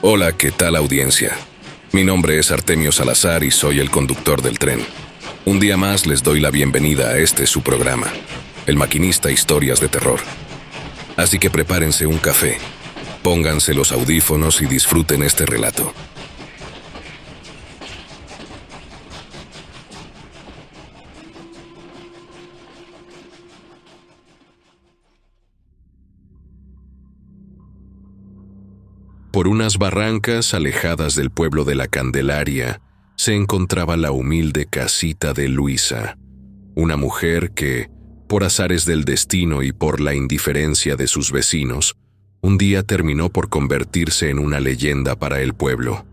Hola, ¿qué tal audiencia? Mi nombre es Artemio Salazar y soy el conductor del tren. Un día más les doy la bienvenida a este su programa, El Maquinista Historias de Terror. Así que prepárense un café, pónganse los audífonos y disfruten este relato. Por unas barrancas alejadas del pueblo de La Candelaria, se encontraba la humilde casita de Luisa, una mujer que, por azares del destino y por la indiferencia de sus vecinos, un día terminó por convertirse en una leyenda para el pueblo.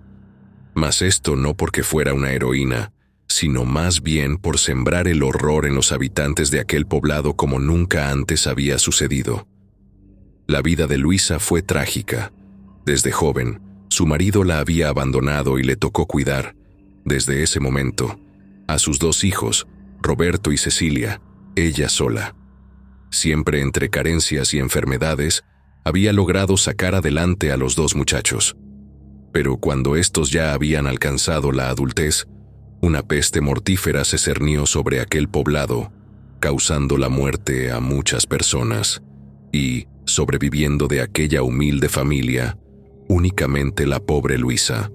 Mas esto no porque fuera una heroína, sino más bien por sembrar el horror en los habitantes de aquel poblado como nunca antes había sucedido. La vida de Luisa fue trágica. Desde joven, su marido la había abandonado y le tocó cuidar, desde ese momento, a sus dos hijos, Roberto y Cecilia, ella sola. Siempre entre carencias y enfermedades, había logrado sacar adelante a los dos muchachos. Pero cuando estos ya habían alcanzado la adultez, una peste mortífera se cernió sobre aquel poblado, causando la muerte a muchas personas, y, sobreviviendo de aquella humilde familia, únicamente la pobre Luisa.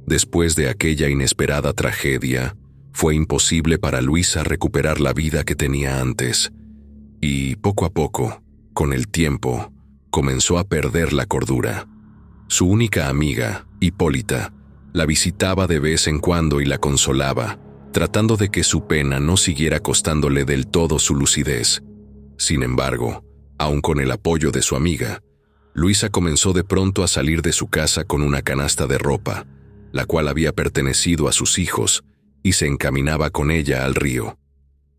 Después de aquella inesperada tragedia, fue imposible para Luisa recuperar la vida que tenía antes, y poco a poco, con el tiempo, comenzó a perder la cordura. Su única amiga, Hipólita, la visitaba de vez en cuando y la consolaba, tratando de que su pena no siguiera costándole del todo su lucidez. Sin embargo, aun con el apoyo de su amiga, Luisa comenzó de pronto a salir de su casa con una canasta de ropa, la cual había pertenecido a sus hijos, y se encaminaba con ella al río.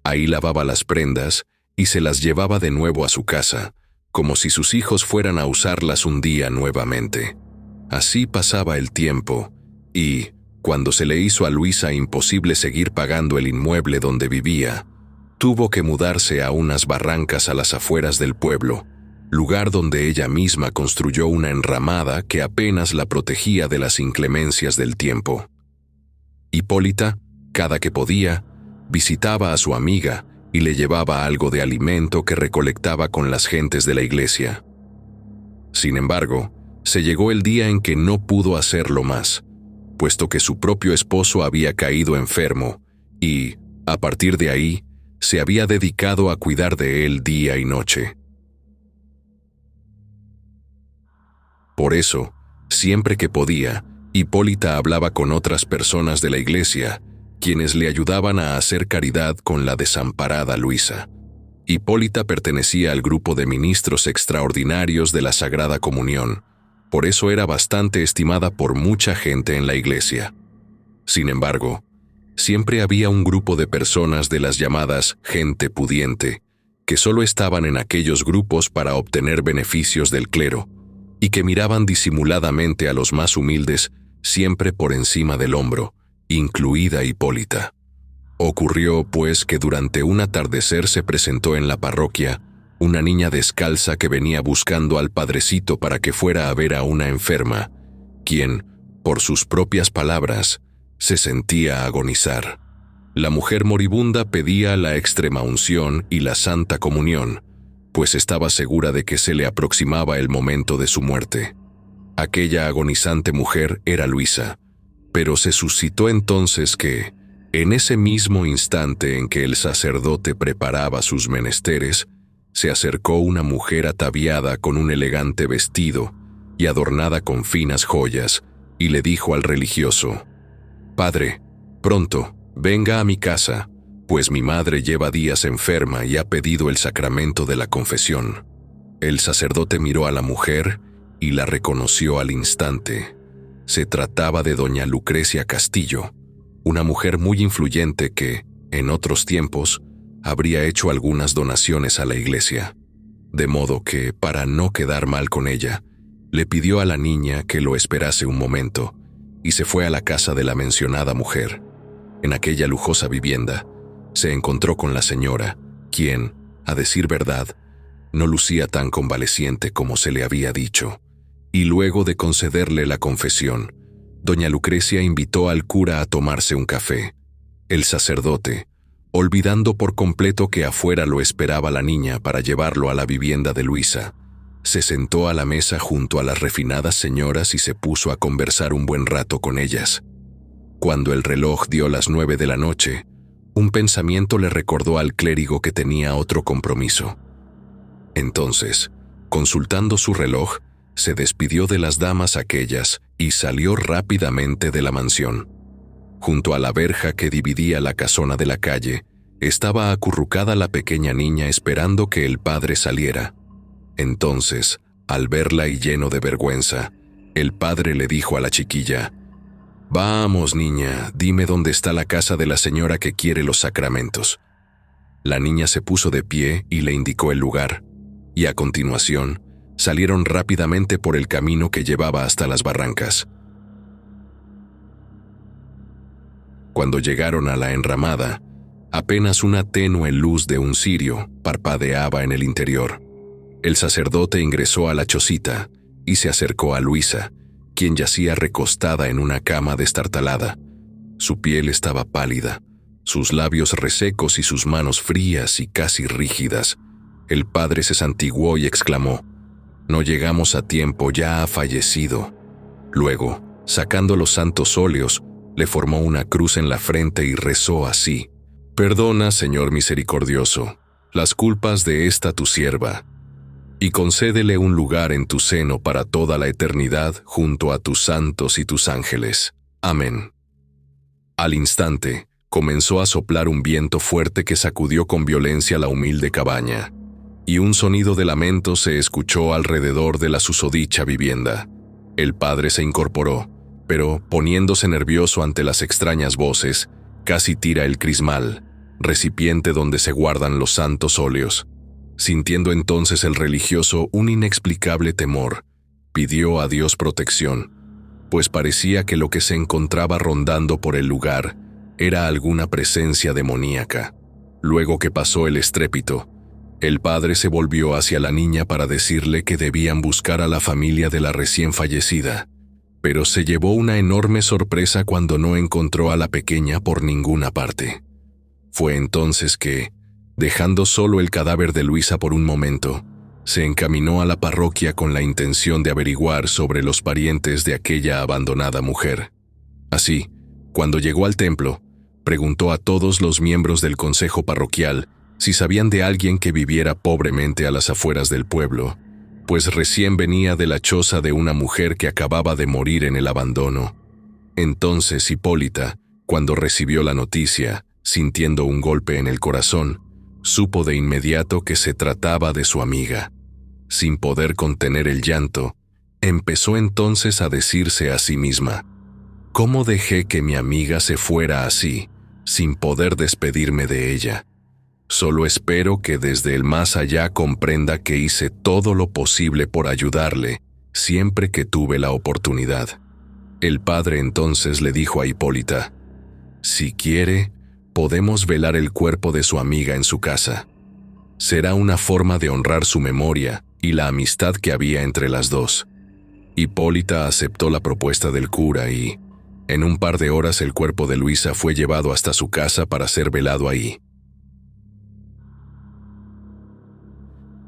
Ahí lavaba las prendas y se las llevaba de nuevo a su casa, como si sus hijos fueran a usarlas un día nuevamente. Así pasaba el tiempo, y, cuando se le hizo a Luisa imposible seguir pagando el inmueble donde vivía, tuvo que mudarse a unas barrancas a las afueras del pueblo, lugar donde ella misma construyó una enramada que apenas la protegía de las inclemencias del tiempo. Hipólita, cada que podía, visitaba a su amiga y le llevaba algo de alimento que recolectaba con las gentes de la iglesia. Sin embargo, se llegó el día en que no pudo hacerlo más, puesto que su propio esposo había caído enfermo y, a partir de ahí, se había dedicado a cuidar de él día y noche. Por eso, siempre que podía, Hipólita hablaba con otras personas de la iglesia, quienes le ayudaban a hacer caridad con la desamparada Luisa. Hipólita pertenecía al grupo de ministros extraordinarios de la Sagrada Comunión, por eso era bastante estimada por mucha gente en la iglesia. Sin embargo, siempre había un grupo de personas de las llamadas gente pudiente, que solo estaban en aquellos grupos para obtener beneficios del clero, y que miraban disimuladamente a los más humildes siempre por encima del hombro, incluida Hipólita. Ocurrió, pues, que durante un atardecer se presentó en la parroquia una niña descalza que venía buscando al padrecito para que fuera a ver a una enferma, quien, por sus propias palabras, se sentía agonizar. La mujer moribunda pedía la extremaunción y la santa comunión, pues estaba segura de que se le aproximaba el momento de su muerte. Aquella agonizante mujer era Luisa, pero se suscitó entonces que, en ese mismo instante en que el sacerdote preparaba sus menesteres, se acercó una mujer ataviada con un elegante vestido y adornada con finas joyas, y le dijo al religioso: «Padre, pronto, venga a mi casa, pues mi madre lleva días enferma y ha pedido el sacramento de la confesión». El sacerdote miró a la mujer y la reconoció al instante. Se trataba de doña Lucrecia Castillo, una mujer muy influyente que, en otros tiempos, habría hecho algunas donaciones a la iglesia. De modo que, para no quedar mal con ella, le pidió a la niña que lo esperase un momento, y se fue a la casa de la mencionada mujer. En aquella lujosa vivienda, se encontró con la señora, quien, a decir verdad, no lucía tan convaleciente como se le había dicho, y luego de concederle la confesión, doña Lucrecia invitó al cura a tomarse un café. El sacerdote, olvidando por completo que afuera lo esperaba la niña para llevarlo a la vivienda de Luisa, se sentó a la mesa junto a las refinadas señoras y se puso a conversar un buen rato con ellas. Cuando el reloj dio las 9 de la noche, un pensamiento le recordó al clérigo que tenía otro compromiso. Entonces, consultando su reloj, se despidió de las damas aquellas y salió rápidamente de la mansión. Junto a la verja que dividía la casona de la calle, estaba acurrucada la pequeña niña esperando que el padre saliera. Entonces, al verla y lleno de vergüenza, el padre le dijo a la chiquilla: «Vamos, niña, dime dónde está la casa de la señora que quiere los sacramentos». La niña se puso de pie y le indicó el lugar, y a continuación, salieron rápidamente por el camino que llevaba hasta las barrancas. Cuando llegaron a la enramada, apenas una tenue luz de un cirio parpadeaba en el interior. El sacerdote ingresó a la chocita y se acercó a Luisa, quien yacía recostada en una cama destartalada. Su piel estaba pálida, sus labios resecos y sus manos frías y casi rígidas. El padre se santiguó y exclamó: «No llegamos a tiempo, ya ha fallecido». Luego, sacando los santos óleos, le formó una cruz en la frente y rezó así: «Perdona, Señor misericordioso, las culpas de esta tu sierva, y concédele un lugar en tu seno para toda la eternidad junto a tus santos y tus ángeles. Amén». Al instante, comenzó a soplar un viento fuerte que sacudió con violencia la humilde cabaña, y un sonido de lamento se escuchó alrededor de la susodicha vivienda. El padre se incorporó, pero, poniéndose nervioso ante las extrañas voces, casi tira el crismal, recipiente donde se guardan los santos óleos. Sintiendo entonces el religioso un inexplicable temor, pidió a Dios protección, pues parecía que lo que se encontraba rondando por el lugar era alguna presencia demoníaca. Luego que pasó el estrépito, el padre se volvió hacia la niña para decirle que debían buscar a la familia de la recién fallecida, pero se llevó una enorme sorpresa cuando no encontró a la pequeña por ninguna parte. Fue entonces que, dejando solo el cadáver de Luisa por un momento, se encaminó a la parroquia con la intención de averiguar sobre los parientes de aquella abandonada mujer. Así, cuando llegó al templo, preguntó a todos los miembros del consejo parroquial si sabían de alguien que viviera pobremente a las afueras del pueblo, pues recién venía de la choza de una mujer que acababa de morir en el abandono. Entonces Hipólita, cuando recibió la noticia, sintiendo un golpe en el corazón, supo de inmediato que se trataba de su amiga. Sin poder contener el llanto, empezó entonces a decirse a sí misma: «¿Cómo dejé que mi amiga se fuera así, sin poder despedirme de ella? Solo espero que desde el más allá comprenda que hice todo lo posible por ayudarle, siempre que tuve la oportunidad». El padre entonces le dijo a Hipólita: «Si quiere, podemos velar el cuerpo de su amiga en su casa. Será una forma de honrar su memoria y la amistad que había entre las dos». Hipólita aceptó la propuesta del cura y, en un par de horas, el cuerpo de Luisa fue llevado hasta su casa para ser velado ahí.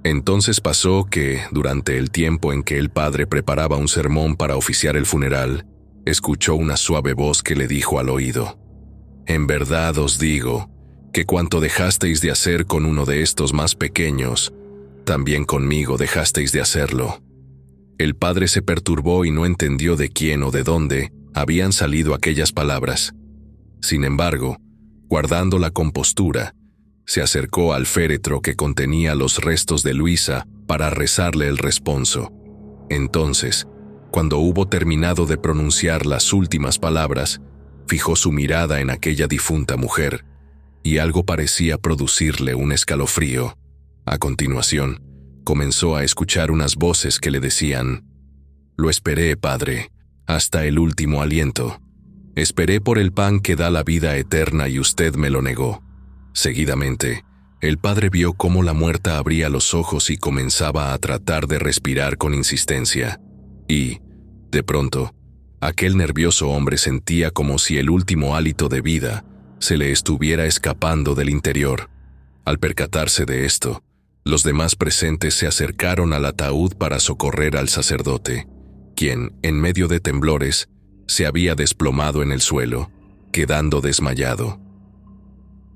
Entonces pasó que, durante el tiempo en que el padre preparaba un sermón para oficiar el funeral, escuchó una suave voz que le dijo al oído: «En verdad os digo que cuanto dejasteis de hacer con uno de estos más pequeños, también conmigo dejasteis de hacerlo». El padre se perturbó y no entendió de quién o de dónde habían salido aquellas palabras. Sin embargo, guardando la compostura, se acercó al féretro que contenía los restos de Luisa para rezarle el responso. Entonces, cuando hubo terminado de pronunciar las últimas palabras, fijó su mirada en aquella difunta mujer, y algo parecía producirle un escalofrío. A continuación, comenzó a escuchar unas voces que le decían: «Lo esperé, padre, hasta el último aliento. Esperé por el pan que da la vida eterna y usted me lo negó». Seguidamente, el padre vio cómo la muerta abría los ojos y comenzaba a tratar de respirar con insistencia, Y, de pronto, aquel nervioso hombre sentía como si el último hálito de vida se le estuviera escapando del interior. Al percatarse de esto, los demás presentes se acercaron al ataúd para socorrer al sacerdote, quien, en medio de temblores, se había desplomado en el suelo, quedando desmayado.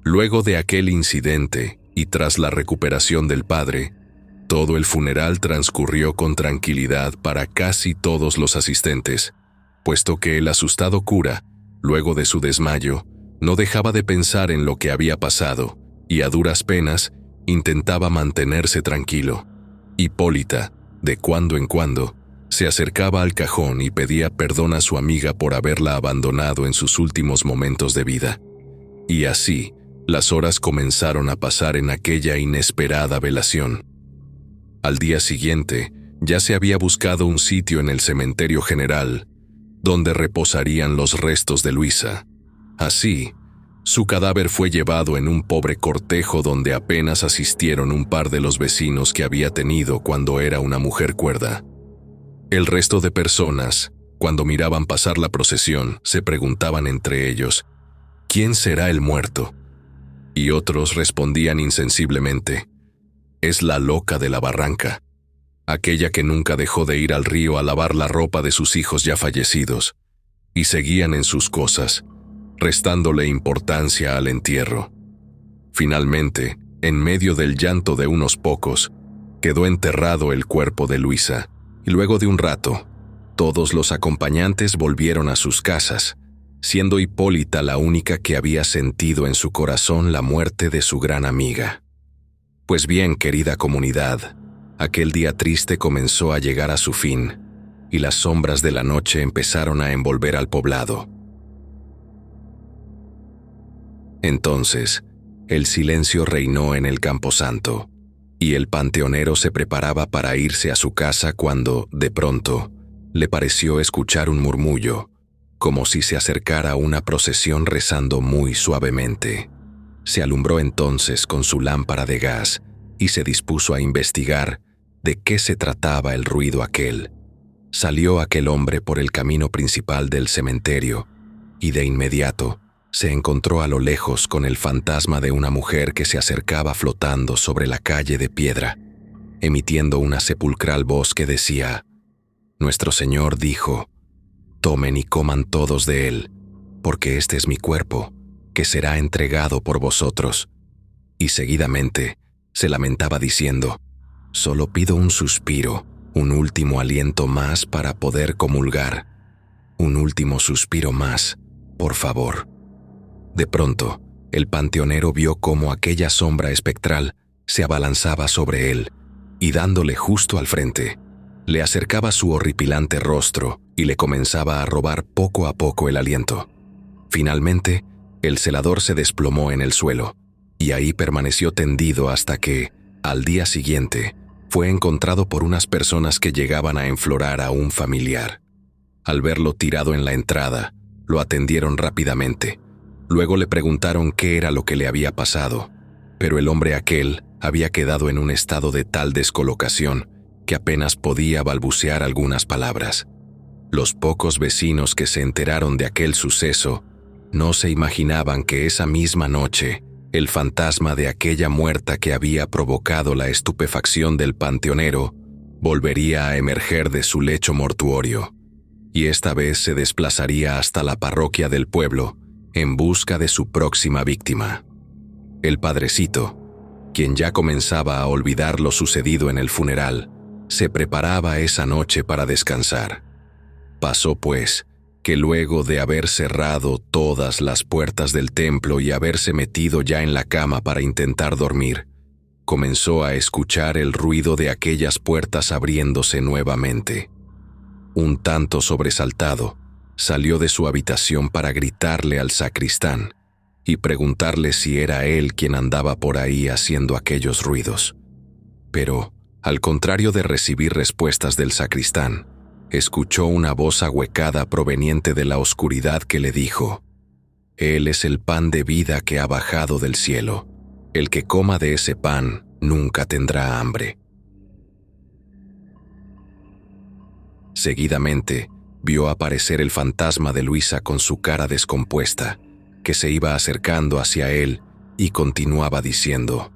Luego de aquel incidente, y tras la recuperación del padre, todo el funeral transcurrió con tranquilidad para casi todos los asistentes, puesto que el asustado cura, luego de su desmayo, no dejaba de pensar en lo que había pasado, y a duras penas intentaba mantenerse tranquilo. Hipólita, de cuando en cuando, se acercaba al cajón y pedía perdón a su amiga por haberla abandonado en sus últimos momentos de vida. Y así, las horas comenzaron a pasar en aquella inesperada velación. Al día siguiente, ya se había buscado un sitio en el cementerio general, donde reposarían los restos de Luisa. Así, su cadáver fue llevado en un pobre cortejo donde apenas asistieron un par de los vecinos que había tenido cuando era una mujer cuerda. El resto de personas, cuando miraban pasar la procesión, se preguntaban entre ellos, ¿quién será el muerto? Y otros respondían insensiblemente, es la loca de la barranca, aquella que nunca dejó de ir al río a lavar la ropa de sus hijos ya fallecidos, y seguían en sus cosas, restándole importancia al entierro. Finalmente, en medio del llanto de unos pocos, quedó enterrado el cuerpo de Luisa, y luego de un rato, todos los acompañantes volvieron a sus casas, siendo Hipólita la única que había sentido en su corazón la muerte de su gran amiga. Pues bien, querida comunidad, aquel día triste comenzó a llegar a su fin, y las sombras de la noche empezaron a envolver al poblado. Entonces, el silencio reinó en el camposanto, y el panteonero se preparaba para irse a su casa cuando, de pronto, le pareció escuchar un murmullo, como si se acercara una procesión rezando muy suavemente. Se alumbró entonces con su lámpara de gas y se dispuso a investigar de qué se trataba el ruido aquel. Salió aquel hombre por el camino principal del cementerio y de inmediato se encontró a lo lejos con el fantasma de una mujer que se acercaba flotando sobre la calle de piedra, emitiendo una sepulcral voz que decía: «Nuestro Señor dijo, tomen y coman todos de él, porque este es mi cuerpo, que será entregado por vosotros». Y seguidamente se lamentaba diciendo: «Solo pido un suspiro, un último aliento más para poder comulgar. Un último suspiro más, por favor». De pronto, el panteonero vio cómo aquella sombra espectral se abalanzaba sobre él y dándole justo al frente, le acercaba su horripilante rostro y le comenzaba a robar poco a poco el aliento. Finalmente, el celador se desplomó en el suelo y ahí permaneció tendido hasta que, al día siguiente, fue encontrado por unas personas que llegaban a enflorar a un familiar. Al verlo tirado en la entrada, lo atendieron rápidamente. Luego le preguntaron qué era lo que le había pasado, pero el hombre aquel había quedado en un estado de tal descolocación que apenas podía balbucear algunas palabras. Los pocos vecinos que se enteraron de aquel suceso no se imaginaban que esa misma noche el fantasma de aquella muerta que había provocado la estupefacción del panteonero volvería a emerger de su lecho mortuorio, y esta vez se desplazaría hasta la parroquia del pueblo en busca de su próxima víctima. El padrecito, quien ya comenzaba a olvidar lo sucedido en el funeral, se preparaba esa noche para descansar. Pasó, pues, que luego de haber cerrado todas las puertas del templo y haberse metido ya en la cama para intentar dormir, comenzó a escuchar el ruido de aquellas puertas abriéndose nuevamente. Un tanto sobresaltado, salió de su habitación para gritarle al sacristán y preguntarle si era él quien andaba por ahí haciendo aquellos ruidos. Pero, al contrario de recibir respuestas del sacristán, escuchó una voz ahuecada proveniente de la oscuridad que le dijo: «Él es el pan de vida que ha bajado del cielo. El que coma de ese pan nunca tendrá hambre». Seguidamente, vio aparecer el fantasma de Luisa con su cara descompuesta, que se iba acercando hacia él y continuaba diciendo: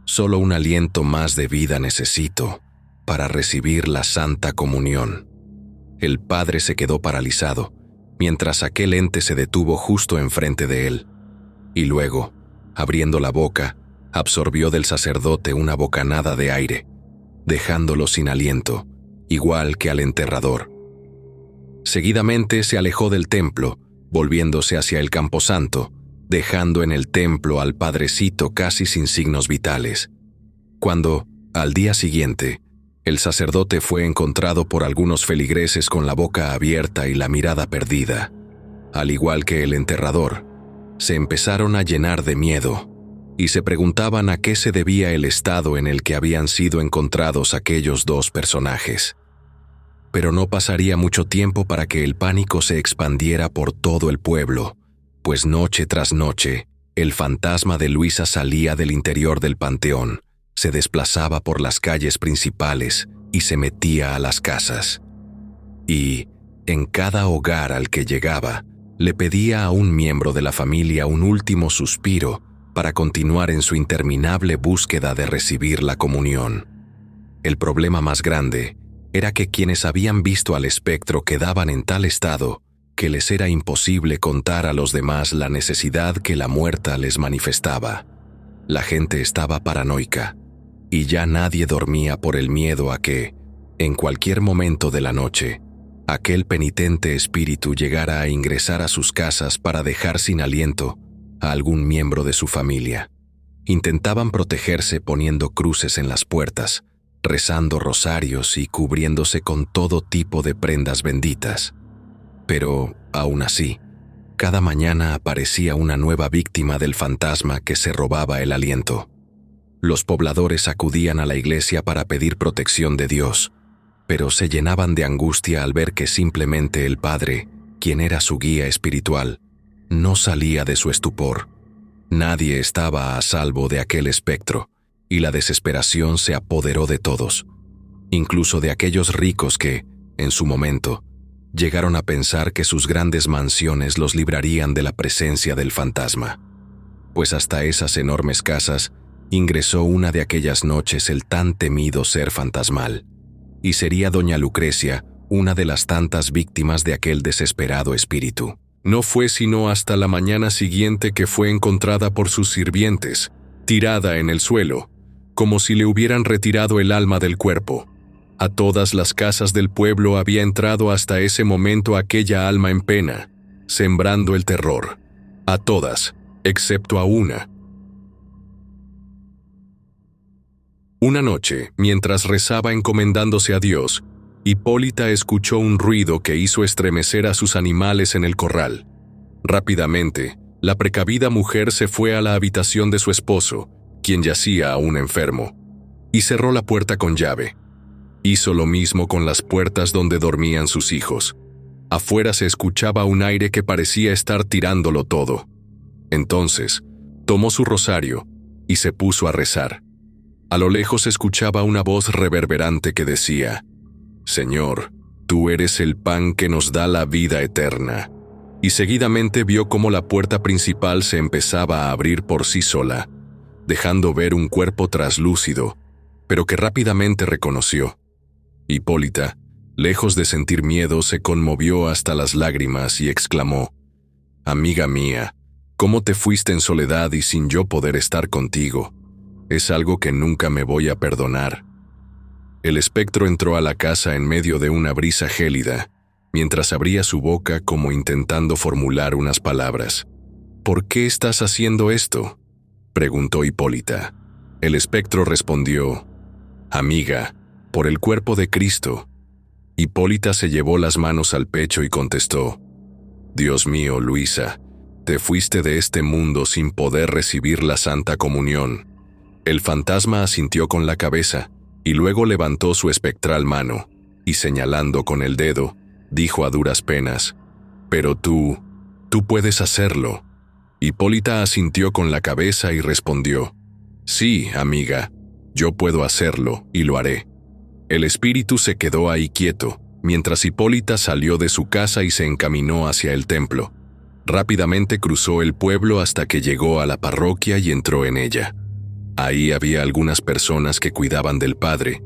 «Solo un aliento más de vida necesito para recibir la Santa Comunión». El padre se quedó paralizado, mientras aquel ente se detuvo justo enfrente de él, y luego, abriendo la boca, absorbió del sacerdote una bocanada de aire, dejándolo sin aliento, igual que al enterrador. Seguidamente se alejó del templo, volviéndose hacia el camposanto, dejando en el templo al padrecito casi sin signos vitales. Cuando, al día siguiente, el sacerdote fue encontrado por algunos feligreses con la boca abierta y la mirada perdida, al igual que el enterrador, se empezaron a llenar de miedo y se preguntaban a qué se debía el estado en el que habían sido encontrados aquellos dos personajes. Pero no pasaría mucho tiempo para que el pánico se expandiera por todo el pueblo, pues noche tras noche, el fantasma de Luisa salía del interior del panteón, se desplazaba por las calles principales y se metía a las casas. Y, en cada hogar al que llegaba, le pedía a un miembro de la familia un último suspiro para continuar en su interminable búsqueda de recibir la comunión. El problema más grande era que quienes habían visto al espectro quedaban en tal estado que les era imposible contar a los demás la necesidad que la muerta les manifestaba. La gente estaba paranoica, y ya nadie dormía por el miedo a que, en cualquier momento de la noche, aquel penitente espíritu llegara a ingresar a sus casas para dejar sin aliento a algún miembro de su familia. Intentaban protegerse poniendo cruces en las puertas, rezando rosarios y cubriéndose con todo tipo de prendas benditas. Pero, aún así, cada mañana aparecía una nueva víctima del fantasma que se robaba el aliento. Los pobladores acudían a la iglesia para pedir protección de Dios, pero se llenaban de angustia al ver que simplemente el padre, quien era su guía espiritual, no salía de su estupor. Nadie estaba a salvo de aquel espectro, y la desesperación se apoderó de todos, incluso de aquellos ricos que, en su momento, llegaron a pensar que sus grandes mansiones los librarían de la presencia del fantasma, pues hasta esas enormes casas ingresó una de aquellas noches el tan temido ser fantasmal, y sería doña Lucrecia una de las tantas víctimas de aquel desesperado espíritu. No fue sino hasta la mañana siguiente que fue encontrada por sus sirvientes, tirada en el suelo, como si le hubieran retirado el alma del cuerpo. A todas las casas del pueblo había entrado hasta ese momento aquella alma en pena, sembrando el terror. A todas, excepto a una. Una noche, mientras rezaba encomendándose a Dios, Hipólita escuchó un ruido que hizo estremecer a sus animales en el corral. Rápidamente, la precavida mujer se fue a la habitación de su esposo, quien yacía aún enfermo, y cerró la puerta con llave. Hizo lo mismo con las puertas donde dormían sus hijos. Afuera se escuchaba un aire que parecía estar tirándolo todo. Entonces, tomó su rosario y se puso a rezar. A lo lejos se escuchaba una voz reverberante que decía: «Señor, tú eres el pan que nos da la vida eterna». Y seguidamente vio cómo la puerta principal se empezaba a abrir por sí sola, dejando ver un cuerpo traslúcido, pero que rápidamente reconoció. Hipólita, lejos de sentir miedo, se conmovió hasta las lágrimas y exclamó: «Amiga mía, ¿cómo te fuiste en soledad y sin yo poder estar contigo? Es algo que nunca me voy a perdonar». El espectro entró a la casa en medio de una brisa gélida, mientras abría su boca como intentando formular unas palabras. «¿Por qué estás haciendo esto?», preguntó Hipólita. El espectro respondió: «Amiga, por el cuerpo de Cristo». Hipólita se llevó las manos al pecho y contestó: «Dios mío, Luisa, te fuiste de este mundo sin poder recibir la Santa Comunión». El fantasma asintió con la cabeza, y luego levantó su espectral mano, y señalando con el dedo, dijo a duras penas: «Pero tú puedes hacerlo». Hipólita asintió con la cabeza y respondió: «Sí, amiga, yo puedo hacerlo y lo haré». El espíritu se quedó ahí quieto, mientras Hipólita salió de su casa y se encaminó hacia el templo. Rápidamente cruzó el pueblo hasta que llegó a la parroquia y entró en ella. Ahí había algunas personas que cuidaban del padre,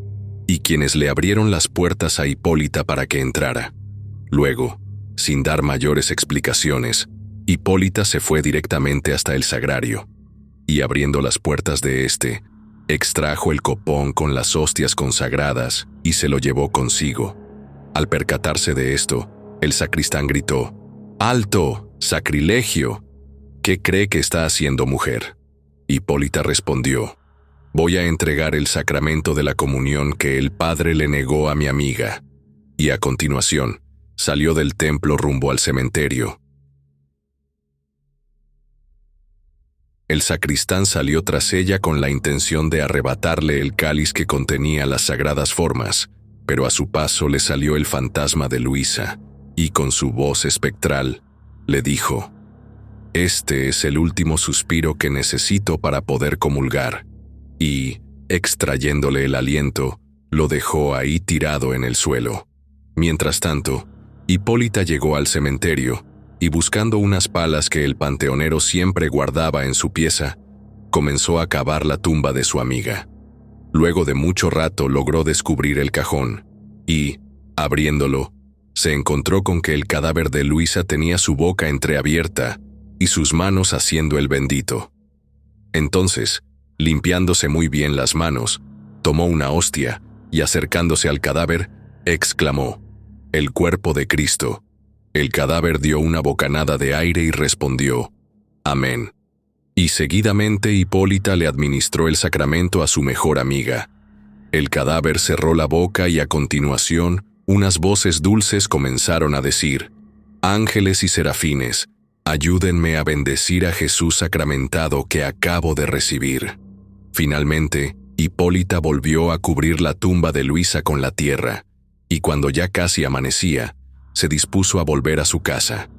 y quienes le abrieron las puertas a Hipólita para que entrara. Luego, sin dar mayores explicaciones, Hipólita se fue directamente hasta el sagrario, y abriendo las puertas de este, extrajo el copón con las hostias consagradas y se lo llevó consigo. Al percatarse de esto, el sacristán gritó: «¡Alto! ¡Sacrilegio! ¿Qué cree que está haciendo, mujer?». Hipólita respondió: «Voy a entregar el sacramento de la comunión que el padre le negó a mi amiga». Y a continuación, salió del templo rumbo al cementerio. El sacristán salió tras ella con la intención de arrebatarle el cáliz que contenía las sagradas formas, pero a su paso le salió el fantasma de Luisa, y con su voz espectral, le dijo: «Este es el último suspiro que necesito para poder comulgar», y, extrayéndole el aliento, lo dejó ahí tirado en el suelo. Mientras tanto, Hipólita llegó al cementerio, y buscando unas palas que el panteonero siempre guardaba en su pieza, comenzó a cavar la tumba de su amiga. Luego de mucho rato logró descubrir el cajón, y, abriéndolo, se encontró con que el cadáver de Luisa tenía su boca entreabierta y sus manos haciendo el bendito. Entonces, limpiándose muy bien las manos, tomó una hostia y acercándose al cadáver, exclamó: «El cuerpo de Cristo». El cadáver dio una bocanada de aire y respondió: «Amén». Y seguidamente Hipólita le administró el sacramento a su mejor amiga. El cadáver cerró la boca y a continuación, unas voces dulces comenzaron a decir: «Ángeles y serafines, ayúdenme a bendecir a Jesús sacramentado que acabo de recibir». Finalmente, Hipólita volvió a cubrir la tumba de Luisa con la tierra, y cuando ya casi amanecía, se dispuso a volver a su casa.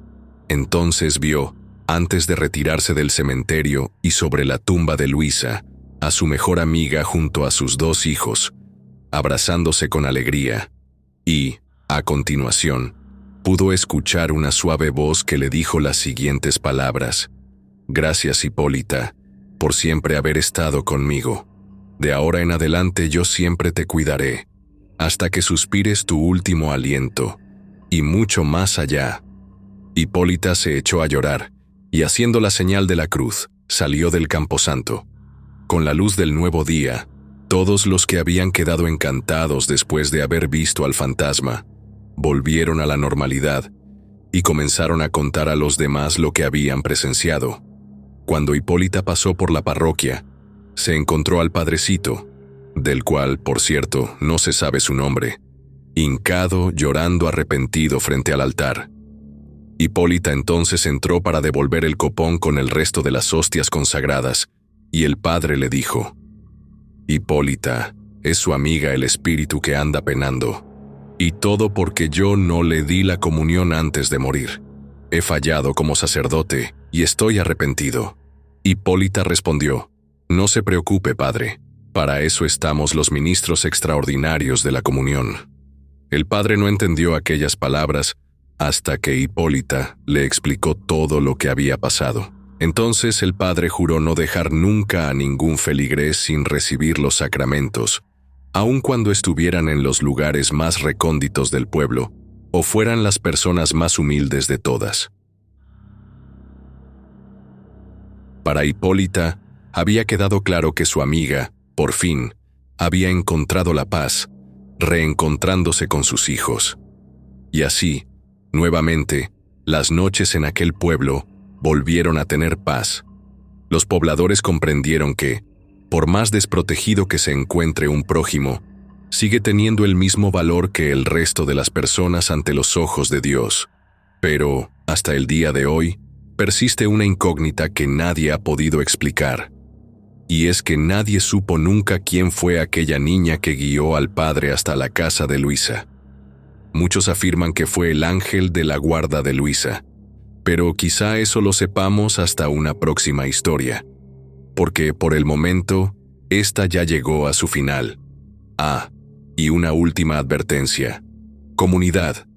Entonces vio, antes de retirarse del cementerio y sobre la tumba de Luisa, a su mejor amiga junto a sus 2 hijos, abrazándose con alegría, y, a continuación, pudo escuchar una suave voz que le dijo las siguientes palabras: «Gracias, Hipólita, por siempre haber estado conmigo. De ahora en adelante yo siempre te cuidaré, hasta que suspires tu último aliento, y mucho más allá». Hipólita se echó a llorar, y haciendo la señal de la cruz, salió del camposanto. Con la luz del nuevo día, todos los que habían quedado encantados después de haber visto al fantasma, volvieron a la normalidad, y comenzaron a contar a los demás lo que habían presenciado. Cuando Hipólita pasó por la parroquia, se encontró al padrecito, del cual, por cierto, no se sabe su nombre, hincado, llorando arrepentido frente al altar. Hipólita entonces entró para devolver el copón con el resto de las hostias consagradas, y el padre le dijo: «Hipólita, es su amiga el espíritu que anda penando, y todo porque yo no le di la comunión antes de morir. He fallado como sacerdote, y estoy arrepentido». Hipólita respondió: «No se preocupe, padre, para eso estamos los ministros extraordinarios de la comunión». El padre no entendió aquellas palabras hasta que Hipólita le explicó todo lo que había pasado. Entonces el padre juró no dejar nunca a ningún feligrés sin recibir los sacramentos, aun cuando estuvieran en los lugares más recónditos del pueblo o fueran las personas más humildes de todas. Para Hipólita, había quedado claro que su amiga, por fin, había encontrado la paz, reencontrándose con sus hijos. Y así, nuevamente, las noches en aquel pueblo volvieron a tener paz. Los pobladores comprendieron que, por más desprotegido que se encuentre un prójimo, sigue teniendo el mismo valor que el resto de las personas ante los ojos de Dios. Pero, hasta el día de hoy, persiste una incógnita que nadie ha podido explicar. Y es que nadie supo nunca quién fue aquella niña que guió al padre hasta la casa de Luisa. Muchos afirman que fue el ángel de la guarda de Luisa, pero quizá eso lo sepamos hasta una próxima historia, porque por el momento, esta ya llegó a su final. Y una última advertencia: Comunidad,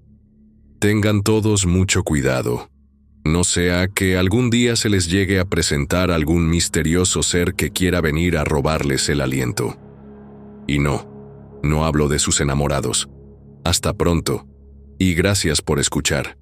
tengan todos mucho cuidado. No sea que algún día se les llegue a presentar algún misterioso ser que quiera venir a robarles el aliento. Y no hablo de sus enamorados. Hasta pronto, y gracias por escuchar.